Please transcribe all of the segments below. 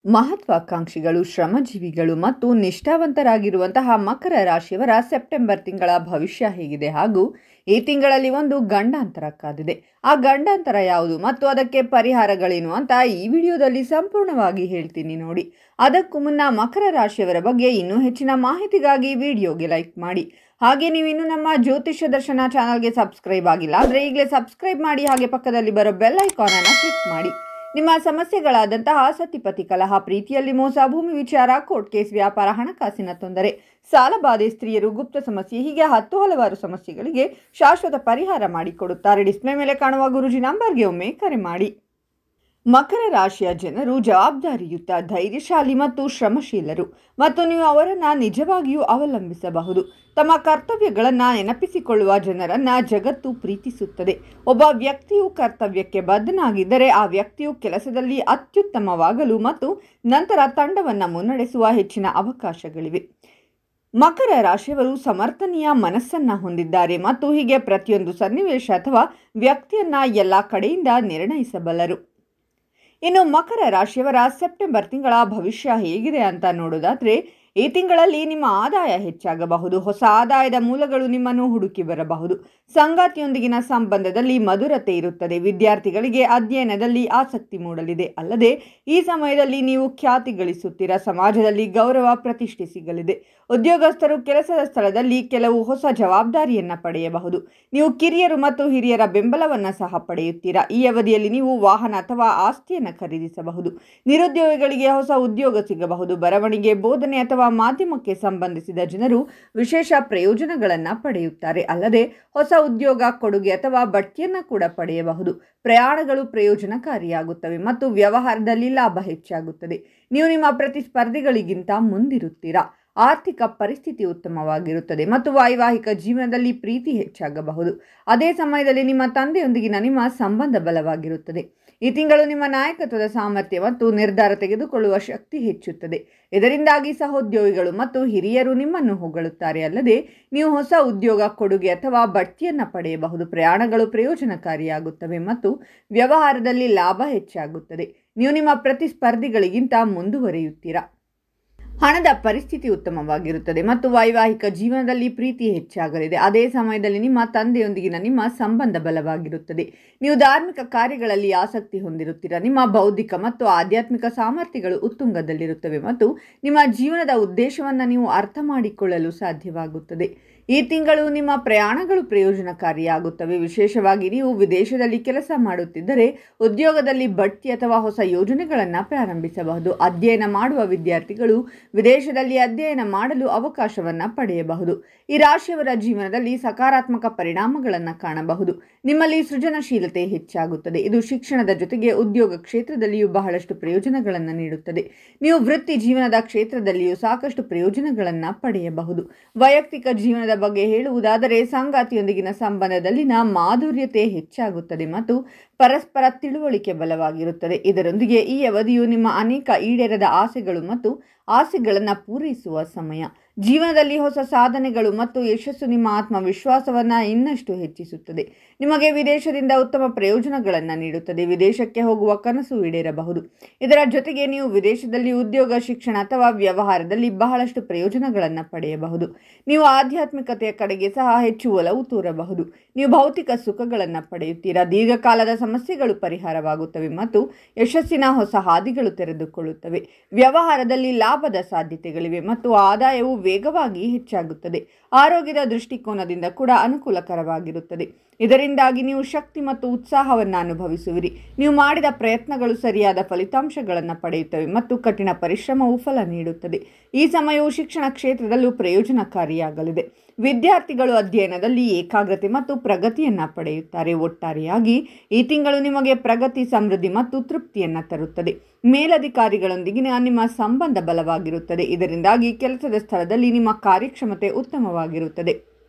ಮಹತ್ವಾಕಾಂಕ್ಷಿಗಳು, ಶ್ರಮಜೀವಿಗಳು ಮತ್ತು ನಿಷ್ಠಾವಂತರಾಗಿರುವಂತಹ ಮಕರ ರಾಶಿಯವರ ಸೆಪ್ಟೆಂಬರ್ ತಿಂಗಳ ಭವಿಷ್ಯ ಹೇಗಿದೆ ಹಾಗೂ ಈ ತಿಂಗಳಲ್ಲಿ ಒಂದು ಗಂಡಾಂತರ ಕಾದಿದೆ. ಆ ಗಂಡಾಂತರ ಯಾವುದು ಮತ್ತು ಅದಕ್ಕೆ ಪರಿಹಾರಗಳೇನು ಅಂತ ಈ ವಿಡಿಯೋದಲ್ಲಿ ಸಂಪೂರ್ಣವಾಗಿ ಹೇಳ್ತೀನಿ ನೋಡಿ. ಅದಕ್ಕೂ ಮುನ್ನ ಮಕರ ರಾಶಿಯವರ ಬಗ್ಗೆ ಇನ್ನೂ ಹೆಚ್ಚಿನ ಮಾಹಿತಿಗಾಗಿ ವಿಡಿಯೋಗೆ ಲೈಕ್ ಮಾಡಿ. ಹಾಗೆ ನೀವು ಇನ್ನೂ ನಮ್ಮ ಜ್ಯೋತಿಷ್ಯ ದರ್ಶನ ಚಾನಲ್ಗೆ ಸಬ್ಸ್ಕ್ರೈಬ್ ಆಗಿಲ್ಲ ಅಂದರೆ ಈಗಲೇ ಸಬ್ಸ್ಕ್ರೈಬ್ ಮಾಡಿ. ಹಾಗೆ ಪಕ್ಕದಲ್ಲಿ ಬರೋ ಬೆಲ್ ಐಕಾನ್ ಅನ್ನು ಕ್ಲಿಕ್ ಮಾಡಿ. ನಿಮ್ಮ ಸಮಸ್ಯೆಗಳಾದಂತಹ ಸತಿಪತಿ ಕಲಹ, ಪ್ರೀತಿಯಲ್ಲಿ ಮೋಸ, ಭೂಮಿ ವಿಚಾರ, ಕೋರ್ಟ್ ಕೇಸ್, ವ್ಯಾಪಾರ, ಹಣಕಾಸಿನ ತೊಂದರೆ, ಸಾಲಬಾಧೆ, ಸ್ತ್ರೀಯರು, ಗುಪ್ತ ಸಮಸ್ಯೆ, ಹೀಗೆ ಹಲವಾರು ಸಮಸ್ಯೆಗಳಿಗೆ ಶಾಶ್ವತ ಪರಿಹಾರ ಮಾಡಿಕೊಡುತ್ತಾರೆ. ಡಿಸ್ಪ್ಲೇ ಮೇಲೆ ಕಾಣುವ ಗುರುಜಿ ನಂಬರ್ಗೆ ಒಮ್ಮೆ ಕರೆ ಮಾಡಿ. ಮಕರ ರಾಶಿಯ ಜನರು ಜವಾಬ್ದಾರಿಯುತ, ಧೈರ್ಯಶಾಲಿ ಮತ್ತು ಶ್ರಮಶೀಲರು ಮತ್ತು ನೀವು ಅವರನ್ನು ನಿಜವಾಗಿಯೂ ಅವಲಂಬಿಸಬಹುದು. ತಮ್ಮ ಕರ್ತವ್ಯಗಳನ್ನು ನೆನಪಿಸಿಕೊಳ್ಳುವ ಜನರನ್ನು ಜಗತ್ತು ಪ್ರೀತಿಸುತ್ತದೆ. ಒಬ್ಬ ವ್ಯಕ್ತಿಯು ಕರ್ತವ್ಯಕ್ಕೆ ಬದ್ಧನಾಗಿದ್ದರೆ ಆ ವ್ಯಕ್ತಿಯು ಕೆಲಸದಲ್ಲಿ ಅತ್ಯುತ್ತಮವಾಗಲು ಮತ್ತು ನಂತರ ತಂಡವನ್ನು ಮುನ್ನಡೆಸುವ ಹೆಚ್ಚಿನ ಅವಕಾಶಗಳಿವೆ. ಮಕರ ರಾಶಿಯವರು ಸಮರ್ಥನೀಯ ಮನಸ್ಸನ್ನು ಹೊಂದಿದ್ದಾರೆ ಮತ್ತು ಹೀಗೆ ಪ್ರತಿಯೊಂದು ಸನ್ನಿವೇಶ ಅಥವಾ ವ್ಯಕ್ತಿಯನ್ನ ಎಲ್ಲ ಕಡೆಯಿಂದ ನಿರ್ಣಯಿಸಬಲ್ಲರು. ಇನ್ನು ಮಕರ ರಾಶಿಯವರ ಸೆಪ್ಟೆಂಬರ್ ತಿಂಗಳ ಭವಿಷ್ಯ ಹೇಗಿದೆ ಅಂತ ನೋಡೋದಾದ್ರೆ, ಈ ತಿಂಗಳಲ್ಲಿ ನಿಮ್ಮ ಆದಾಯ ಹೆಚ್ಚಾಗಬಹುದು. ಹೊಸ ಆದಾಯದ ಮೂಲಗಳು ನಿಮ್ಮನ್ನು ಹುಡುಕಿ ಬರಬಹುದು. ಸಂಗಾತಿಯೊಂದಿಗಿನ ಸಂಬಂಧದಲ್ಲಿ ಮಧುರತೆ ಇರುತ್ತದೆ. ವಿದ್ಯಾರ್ಥಿಗಳಿಗೆ ಅಧ್ಯಯನದಲ್ಲಿ ಆಸಕ್ತಿ ಮೂಡಲಿದೆ. ಅಲ್ಲದೆ ಈ ಸಮಯದಲ್ಲಿ ನೀವು ಖ್ಯಾತಿ ಗಳಿಸುತ್ತೀರಾ. ಸಮಾಜದಲ್ಲಿ ಗೌರವ, ಪ್ರತಿಷ್ಠೆ ಸಿಗಲಿದೆ. ಉದ್ಯೋಗಸ್ಥರು ಕೆಲಸದ ಸ್ಥಳದಲ್ಲಿ ಕೆಲವು ಹೊಸ ಜವಾಬ್ದಾರಿಯನ್ನು ಪಡೆಯಬಹುದು. ನೀವು ಕಿರಿಯರು ಮತ್ತು ಹಿರಿಯರ ಬೆಂಬಲವನ್ನು ಸಹ ಪಡೆಯುತ್ತೀರಾ. ಈ ಅವಧಿಯಲ್ಲಿ ನೀವು ವಾಹನ ಅಥವಾ ಆಸ್ತಿಯನ್ನು ಖರೀದಿಸಬಹುದು. ನಿರುದ್ಯೋಗಿಗಳಿಗೆ ಹೊಸ ಉದ್ಯೋಗ ಸಿಗಬಹುದು. ಬರವಣಿಗೆ, ಬೋಧನೆ ಅಥವಾ ಮಾಧ್ಯಮಕ್ಕೆ ಸಂಬಂಧಿಸಿದ ಜನರು ವಿಶೇಷ ಪ್ರಯೋಜನಗಳನ್ನು ಪಡೆಯುತ್ತಾರೆ. ಅಲ್ಲದೆ ಹೊಸ ಉದ್ಯೋಗ, ಕೊಡುಗೆ ಅಥವಾ ಬಡ್ತಿಯನ್ನು ಕೂಡ ಪಡೆಯಬಹುದು. ಪ್ರಯಾಣಗಳು ಪ್ರಯೋಜನಕಾರಿಯಾಗುತ್ತವೆ ಮತ್ತು ವ್ಯವಹಾರದಲ್ಲಿ ಲಾಭ ಹೆಚ್ಚಾಗುತ್ತದೆ. ನೀವು ನಿಮ್ಮ ಪ್ರತಿಸ್ಪರ್ಧಿಗಳಿಗಿಂತ ಮುಂದಿರುತ್ತೀರಾ. ಆರ್ಥಿಕ ಪರಿಸ್ಥಿತಿ ಉತ್ತಮವಾಗಿರುತ್ತದೆ ಮತ್ತು ವೈವಾಹಿಕ ಜೀವನದಲ್ಲಿ ಪ್ರೀತಿ ಹೆಚ್ಚಾಗಬಹುದು. ಅದೇ ಸಮಯದಲ್ಲಿ ನಿಮ್ಮ ತಂದೆಯೊಂದಿಗಿನ ನಿಮ್ಮ ಸಂಬಂಧ ಬಲವಾಗಿರುತ್ತದೆ. ಈ ತಿಂಗಳು ನಿಮ್ಮ ನಾಯಕತ್ವದ ಸಾಮರ್ಥ್ಯ ಮತ್ತು ನಿರ್ಧಾರ ತೆಗೆದುಕೊಳ್ಳುವ ಶಕ್ತಿ ಹೆಚ್ಚುತ್ತದೆ. ಇದರಿಂದಾಗಿ ಸಹೋದ್ಯೋಗಿಗಳು ಮತ್ತು ಹಿರಿಯರು ನಿಮ್ಮನ್ನು ಹೊಗಳುತ್ತಾರೆ. ಅಲ್ಲದೆ ನೀವು ಹೊಸ ಉದ್ಯೋಗ, ಕೊಡುಗೆ ಅಥವಾ ಬಡ್ತಿಯನ್ನು ಪಡೆಯಬಹುದು. ಪ್ರಯಾಣಗಳು ಪ್ರಯೋಜನಕಾರಿಯಾಗುತ್ತವೆ ಮತ್ತು ವ್ಯವಹಾರದಲ್ಲಿ ಲಾಭ ಹೆಚ್ಚಾಗುತ್ತದೆ. ನೀವು ನಿಮ್ಮ ಪ್ರತಿಸ್ಪರ್ಧಿಗಳಿಗಿಂತ ಮುಂದುವರಿಯುತ್ತೀರಾ. ಹಣದ ಪರಿಸ್ಥಿತಿ ಉತ್ತಮವಾಗಿರುತ್ತದೆ ಮತ್ತು ವೈವಾಹಿಕ ಜೀವನದಲ್ಲಿ ಪ್ರೀತಿ ಹೆಚ್ಚಾಗಲಿದೆ. ಅದೇ ಸಮಯದಲ್ಲಿ ನಿಮ್ಮ ತಂದೆಯೊಂದಿಗಿನ ನಿಮ್ಮ ಸಂಬಂಧ ಬಲವಾಗಿರುತ್ತದೆ. ನೀವು ಧಾರ್ಮಿಕ ಕಾರ್ಯಗಳಲ್ಲಿ ಆಸಕ್ತಿ ಹೊಂದಿರುತ್ತೀರಾ. ನಿಮ್ಮ ಬೌದ್ಧಿಕ ಮತ್ತು ಆಧ್ಯಾತ್ಮಿಕ ಸಾಮರ್ಥ್ಯಗಳು ಉತ್ತುಂಗದಲ್ಲಿರುತ್ತವೆ ಮತ್ತು ನಿಮ್ಮ ಜೀವನದ ಉದ್ದೇಶವನ್ನು ನೀವು ಅರ್ಥ ಮಾಡಿಕೊಳ್ಳಲು ಸಾಧ್ಯವಾಗುತ್ತದೆ. ಈ ತಿಂಗಳು ನಿಮ್ಮ ಪ್ರಯಾಣಗಳು ಪ್ರಯೋಜನಕಾರಿಯಾಗುತ್ತವೆ. ವಿಶೇಷವಾಗಿ ನೀವು ವಿದೇಶದಲ್ಲಿ ಕೆಲಸ ಮಾಡುತ್ತಿದ್ದರೆ ಉದ್ಯೋಗದಲ್ಲಿ ಬಡ್ತಿ ಅಥವಾ ಹೊಸ ಯೋಜನೆಗಳನ್ನು ಪ್ರಾರಂಭಿಸಬಹುದು. ಅಧ್ಯಯನ ಮಾಡುವ ವಿದ್ಯಾರ್ಥಿಗಳು ವಿದೇಶದಲ್ಲಿ ಅಧ್ಯಯನ ಮಾಡಲು ಅವಕಾಶವನ್ನು ಪಡೆಯಬಹುದು. ಈ ರಾಶಿಯವರ ಜೀವನದಲ್ಲಿ ಸಕಾರಾತ್ಮಕ ಪರಿಣಾಮಗಳನ್ನು ಕಾಣಬಹುದು. ನಿಮ್ಮಲ್ಲಿ ಸೃಜನಶೀಲತೆ ಹೆಚ್ಚಾಗುತ್ತದೆ. ಇದು ಶಿಕ್ಷಣದ ಜೊತೆಗೆ ಉದ್ಯೋಗ ಕ್ಷೇತ್ರದಲ್ಲಿಯೂ ಬಹಳಷ್ಟು ಪ್ರಯೋಜನಗಳನ್ನು ನೀಡುತ್ತದೆ. ನೀವು ವೃತ್ತಿ ಜೀವನದ ಕ್ಷೇತ್ರದಲ್ಲಿಯೂ ಸಾಕಷ್ಟು ಪ್ರಯೋಜನಗಳನ್ನು ಪಡೆಯಬಹುದು. ವೈಯಕ್ತಿಕ ಜೀವನದ ಬಗ್ಗೆ ಹೇಳುವುದಾದರೆ, ಸಂಗಾತಿಯೊಂದಿಗಿನ ಸಂಬಂಧದಲ್ಲಿನ ಮಾಧುರ್ಯತೆ ಹೆಚ್ಚಾಗುತ್ತದೆ ಮತ್ತು ಪರಸ್ಪರ ತಿಳುವಳಿಕೆ ಬಲವಾಗಿರುತ್ತದೆ. ಇದರೊಂದಿಗೆ ಈ ಅವಧಿಯು ನಿಮ್ಮ ಅನೇಕ ಈಡೇರದ ಆಸೆಗಳು ಮತ್ತು ಆಸೆಗಳನ್ನು ಪೂರೈಸುವ ಸಮಯ. ಜೀವನದಲ್ಲಿ ಹೊಸ ಸಾಧನೆಗಳು ಮತ್ತು ಯಶಸ್ಸು ನಿಮ್ಮ ಆತ್ಮವಿಶ್ವಾಸವನ್ನು ಇನ್ನಷ್ಟು ಹೆಚ್ಚಿಸುತ್ತದೆ. ನಿಮಗೆ ವಿದೇಶದಿಂದ ಉತ್ತಮ ಪ್ರಯೋಜನಗಳನ್ನು ನೀಡುತ್ತದೆ. ವಿದೇಶಕ್ಕೆ ಹೋಗುವ ಕನಸು ಈಡೇರಬಹುದು. ಇದರ ಜೊತೆಗೆ ನೀವು ವಿದೇಶದಲ್ಲಿ ಉದ್ಯೋಗ, ಶಿಕ್ಷಣ ಅಥವಾ ವ್ಯವಹಾರದಲ್ಲಿ ಬಹಳಷ್ಟು ಪ್ರಯೋಜನಗಳನ್ನು ಪಡೆಯಬಹುದು. ನೀವು ಆಧ್ಯಾತ್ಮಿಕತೆಯ ಕಡೆಗೆ ಸಹ ಹೆಚ್ಚು ಒಲವು ತೋರಬಹುದು. ನೀವು ಭೌತಿಕ ಸುಖಗಳನ್ನು ಪಡೆಯುತ್ತೀರಾ. ದೀರ್ಘಕಾಲದ ಸಮಸ್ಯೆಗಳು ಪರಿಹಾರವಾಗುತ್ತವೆ ಮತ್ತು ಯಶಸ್ಸಿನ ಹೊಸ ಹಾದಿಗಳು ತೆರೆದುಕೊಳ್ಳುತ್ತವೆ. ವ್ಯವಹಾರದಲ್ಲಿ ಲಾಭದ ಸಾಧ್ಯತೆಗಳಿವೆ ಮತ್ತು ಆದಾಯವು ವೇಗವಾಗಿ ಹೆಚ್ಚಾಗುತ್ತದೆ. ಆರೋಗ್ಯದ ದೃಷ್ಟಿಕೋನದಿಂದ ಕೂಡ ಅನುಕೂಲಕರವಾಗಿರುತ್ತದೆ. ಇದರಿಂದಾಗಿ ನೀವು ಶಕ್ತಿ ಮತ್ತು ಉತ್ಸಾಹವನ್ನು ಅನುಭವಿಸುವಿರಿ. ನೀವು ಮಾಡಿದ ಪ್ರಯತ್ನಗಳು ಸರಿಯಾದ ಫಲಿತಾಂಶಗಳನ್ನು ಪಡೆಯುತ್ತವೆ ಮತ್ತು ಕಠಿಣ ಪರಿಶ್ರಮವು ಫಲ ನೀಡುತ್ತದೆ. ಈ ಸಮಯವು ಶಿಕ್ಷಣ ಕ್ಷೇತ್ರದಲ್ಲೂ ಪ್ರಯೋಜನಕಾರಿಯಾಗಲಿದೆ. ವಿದ್ಯಾರ್ಥಿಗಳು ಅಧ್ಯಯನದಲ್ಲಿ ಏಕಾಗ್ರತೆ ಮತ್ತು ಪ್ರಗತಿಯನ್ನು ಪಡೆಯುತ್ತಾರೆ. ಒಟ್ಟಾರೆಯಾಗಿ ಈ ತಿಂಗಳು ನಿಮಗೆ ಪ್ರಗತಿ, ಸಮೃದ್ಧಿ ಮತ್ತು ತೃಪ್ತಿಯನ್ನು ತರುತ್ತದೆ. ಮೇಲಧಿಕಾರಿಗಳೊಂದಿಗಿನ ನಿಮ್ಮ ಸಂಬಂಧ ಬಲವಾಗಿರುತ್ತದೆ. ಇದರಿಂದಾಗಿ ಕೆಲಸದ ಸ್ಥಳದಲ್ಲಿ ನಿಮ್ಮ ಕಾರ್ಯಕ್ಷಮತೆ ಉತ್ತಮವಾಗಿರುತ್ತದೆ.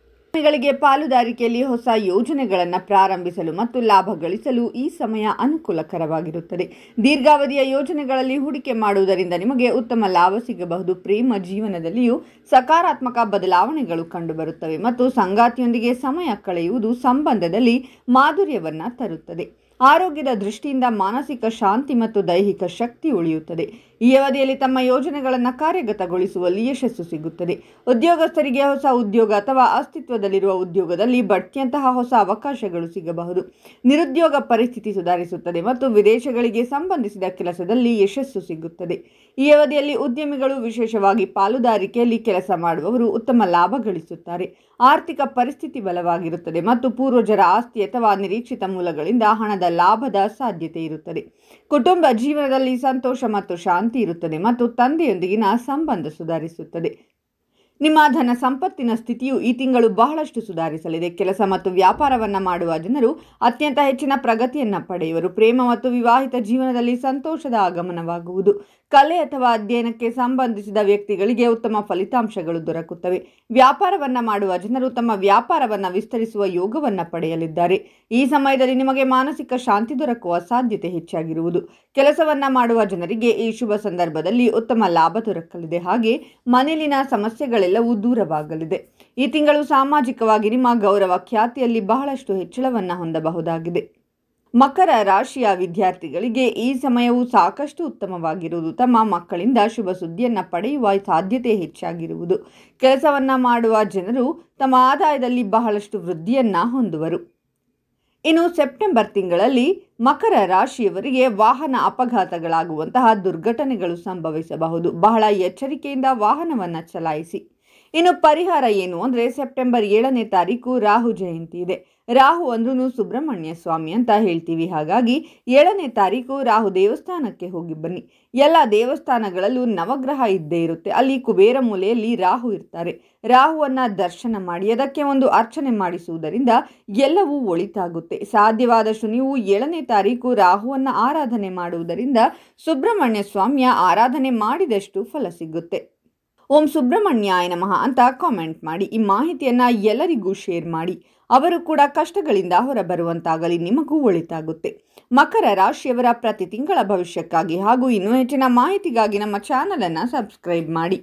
ಗಳಿಗೆ ಪಾಲುದಾರಿಕೆಯಲ್ಲಿ ಹೊಸ ಯೋಜನೆಗಳನ್ನು ಪ್ರಾರಂಭಿಸಲು ಮತ್ತು ಲಾಭ ಗಳಿಸಲು ಈ ಸಮಯ ಅನುಕೂಲಕರವಾಗಿರುತ್ತದೆ. ದೀರ್ಘಾವಧಿಯ ಯೋಜನೆಗಳಲ್ಲಿ ಹೂಡಿಕೆ ಮಾಡುವುದರಿಂದ ನಿಮಗೆ ಉತ್ತಮ ಲಾಭ ಸಿಗಬಹುದು. ಪ್ರೇಮ ಜೀವನದಲ್ಲಿಯೂ ಸಕಾರಾತ್ಮಕ ಬದಲಾವಣೆಗಳು ಕಂಡುಬರುತ್ತವೆ ಮತ್ತು ಸಂಗಾತಿಯೊಂದಿಗೆ ಸಮಯ ಕಳೆಯುವುದು ಸಂಬಂಧದಲ್ಲಿ ಮಾಧುರ್ಯವನ್ನು ತರುತ್ತದೆ. ಆರೋಗ್ಯದ ದೃಷ್ಟಿಯಿಂದ ಮಾನಸಿಕ ಶಾಂತಿ ಮತ್ತು ದೈಹಿಕ ಶಕ್ತಿ ಉಳಿಯುತ್ತದೆ. ಈ ಅವಧಿಯಲ್ಲಿ ತಮ್ಮ ಯೋಜನೆಗಳನ್ನು ಕಾರ್ಯಗತಗೊಳಿಸುವಲ್ಲಿ ಯಶಸ್ಸು ಸಿಗುತ್ತದೆ. ಉದ್ಯೋಗಸ್ಥರಿಗೆ ಹೊಸ ಉದ್ಯೋಗ ಅಥವಾ ಅಸ್ತಿತ್ವದಲ್ಲಿರುವ ಉದ್ಯೋಗದಲ್ಲಿ ಬಡ್ತಿಯಂತಹ ಹೊಸ ಅವಕಾಶಗಳು ಸಿಗಬಹುದು. ನಿರುದ್ಯೋಗ ಪರಿಸ್ಥಿತಿ ಸುಧಾರಿಸುತ್ತದೆ ಮತ್ತು ವಿದೇಶಗಳಿಗೆ ಸಂಬಂಧಿಸಿದ ಕೆಲಸದಲ್ಲಿ ಯಶಸ್ಸು ಸಿಗುತ್ತದೆ. ಈ ಅವಧಿಯಲ್ಲಿ ಉದ್ಯಮಿಗಳು, ವಿಶೇಷವಾಗಿ ಪಾಲುದಾರಿಕೆಯಲ್ಲಿ ಕೆಲಸ ಮಾಡುವವರು, ಉತ್ತಮ ಲಾಭ ಗಳಿಸುತ್ತಾರೆ. ಆರ್ಥಿಕ ಪರಿಸ್ಥಿತಿ ಬಲವಾಗಿರುತ್ತದೆ ಮತ್ತು ಪೂರ್ವಜರ ಆಸ್ತಿ ಅಥವಾ ನಿರೀಕ್ಷಿತ ಮೂಲಗಳಿಂದ ಹಣದ ಲಾಭದ ಸಾಧ್ಯತೆ ಇರುತ್ತದೆ. ಕುಟುಂಬ ಜೀವನದಲ್ಲಿ ಸಂತೋಷ ಮತ್ತು ಶಾಂತಿ ಇರುತ್ತದೆ ಮತ್ತು ತಂದೆಯೊಂದಿಗಿನ ಸಂಬಂಧ ಸುಧಾರಿಸುತ್ತದೆ. ನಿಮ್ಮ ಧನ ಸಂಪತ್ತಿನ ಸ್ಥಿತಿಯು ಈ ತಿಂಗಳು ಬಹಳಷ್ಟು ಸುಧಾರಿಸಲಿದೆ. ಕೆಲಸ ಮತ್ತು ವ್ಯಾಪಾರವನ್ನು ಮಾಡುವ ಜನರು ಅತ್ಯಂತ ಹೆಚ್ಚಿನ ಪ್ರಗತಿಯನ್ನು ಪಡೆಯುವರು. ಪ್ರೇಮ ಮತ್ತು ವಿವಾಹಿತ ಜೀವನದಲ್ಲಿ ಸಂತೋಷದ ಆಗಮನವಾಗುವುದು. ಕಲೆ ಅಥವಾ ಅಧ್ಯಯನಕ್ಕೆ ಸಂಬಂಧಿಸಿದ ವ್ಯಕ್ತಿಗಳಿಗೆ ಉತ್ತಮ ಫಲಿತಾಂಶಗಳು ದೊರಕುತ್ತವೆ. ವ್ಯಾಪಾರವನ್ನು ಮಾಡುವ ಜನರು ತಮ್ಮ ವ್ಯಾಪಾರವನ್ನು ವಿಸ್ತರಿಸುವ ಯೋಗವನ್ನು ಪಡೆಯಲಿದ್ದಾರೆ. ಈ ಸಮಯದಲ್ಲಿ ನಿಮಗೆ ಮಾನಸಿಕ ಶಾಂತಿ ದೊರಕುವ ಸಾಧ್ಯತೆ ಹೆಚ್ಚಾಗಿರುವುದು. ಕೆಲಸವನ್ನು ಮಾಡುವ ಜನರಿಗೆ ಈ ಶುಭ ಸಂದರ್ಭದಲ್ಲಿ ಉತ್ತಮ ಲಾಭ ದೊರಕಲಿದೆ. ಹಾಗೆ ಮನೆಯಲ್ಲಿನ ಸಮಸ್ಯೆಗಳೆಲ್ಲವೂ ದೂರವಾಗಲಿದೆ. ಈ ತಿಂಗಳು ಸಾಮಾಜಿಕವಾಗಿ ನಿಮ್ಮ ಗೌರವ ಖ್ಯಾತಿಯಲ್ಲಿ ಬಹಳಷ್ಟು ಹೆಚ್ಚಳವನ್ನು ಹೊಂದಬಹುದಾಗಿದೆ. ಮಕರ ರಾಶಿಯ ವಿದ್ಯಾರ್ಥಿಗಳಿಗೆ ಈ ಸಮಯವು ಸಾಕಷ್ಟು ಉತ್ತಮವಾಗಿರುವುದು. ತಮ್ಮ ಮಕ್ಕಳಿಂದ ಶುಭ ಸುದ್ದಿಯನ್ನು ಪಡೆಯುವ ಸಾಧ್ಯತೆ ಹೆಚ್ಚಾಗಿರುವುದು. ಕೆಲಸವನ್ನು ಮಾಡುವ ಜನರು ತಮ್ಮ ಆದಾಯದಲ್ಲಿ ಬಹಳಷ್ಟು ವೃದ್ಧಿಯನ್ನು ಹೊಂದುವರು. ಇನ್ನು ಸೆಪ್ಟೆಂಬರ್ ತಿಂಗಳಲ್ಲಿ ಮಕರ ರಾಶಿಯವರಿಗೆ ವಾಹನ ಅಪಘಾತಗಳಾಗುವಂತಹ ದುರ್ಘಟನೆಗಳು ಸಂಭವಿಸಬಹುದು. ಬಹಳ ಎಚ್ಚರಿಕೆಯಿಂದ ವಾಹನವನ್ನು ಚಲಾಯಿಸಿ. ಇನ್ನು ಪರಿಹಾರ ಏನು ಅಂದರೆ, ಸೆಪ್ಟೆಂಬರ್ 7ನೇ ತಾರೀಕು ರಾಹು ಜಯಂತಿ ಇದೆ. ರಾಹು ಅಂದ್ರೂ ಸುಬ್ರಹ್ಮಣ್ಯ ಸ್ವಾಮಿ ಅಂತ ಹೇಳ್ತೀವಿ. ಹಾಗಾಗಿ 7ನೇ ತಾರೀಕು ರಾಹು ದೇವಸ್ಥಾನಕ್ಕೆ ಹೋಗಿ ಬನ್ನಿ. ಎಲ್ಲ ದೇವಸ್ಥಾನಗಳಲ್ಲೂ ನವಗ್ರಹ ಇದ್ದೇ ಇರುತ್ತೆ. ಅಲ್ಲಿ ಕುಬೇರ ಮೂಲೆಯಲ್ಲಿ ರಾಹು ಇರ್ತಾರೆ. ರಾಹುವನ್ನು ದರ್ಶನ ಮಾಡಿ ಅದಕ್ಕೆ ಒಂದು ಅರ್ಚನೆ ಮಾಡಿಸುವುದರಿಂದ ಎಲ್ಲವೂ ಒಳಿತಾಗುತ್ತೆ. ಸಾಧ್ಯವಾದಷ್ಟು ನೀವು 7ನೇ ತಾರೀಕು ರಾಹುವನ್ನು ಆರಾಧನೆ ಮಾಡುವುದರಿಂದ ಸುಬ್ರಹ್ಮಣ್ಯ ಸ್ವಾಮಿಯ ಆರಾಧನೆ ಮಾಡಿದಷ್ಟು ಫಲ ಸಿಗುತ್ತೆ. ಓಂ ಸುಬ್ರಹ್ಮಣ್ಯಾಯ ನಮಃ ಅಂತ ಕಾಮೆಂಟ್ ಮಾಡಿ. ಈ ಮಾಹಿತಿಯನ್ನು ಎಲ್ಲರಿಗೂ ಶೇರ್ ಮಾಡಿ. ಅವರು ಕೂಡ ಕಷ್ಟಗಳಿಂದ ಹೊರಬರುವಂತಾಗಲಿ. ನಿಮಗೂ ಒಳಿತಾಗುತ್ತೆ. ಮಕರ ರಾಶಿಯವರ ಪ್ರತಿ ತಿಂಗಳ ಭವಿಷ್ಯಕ್ಕಾಗಿ ಹಾಗೂ ಇನ್ನೂ ಹೆಚ್ಚಿನ ಮಾಹಿತಿಗಾಗಿ ನಮ್ಮ ಚಾನಲನ್ನು ಸಬ್ಸ್ಕ್ರೈಬ್ ಮಾಡಿ.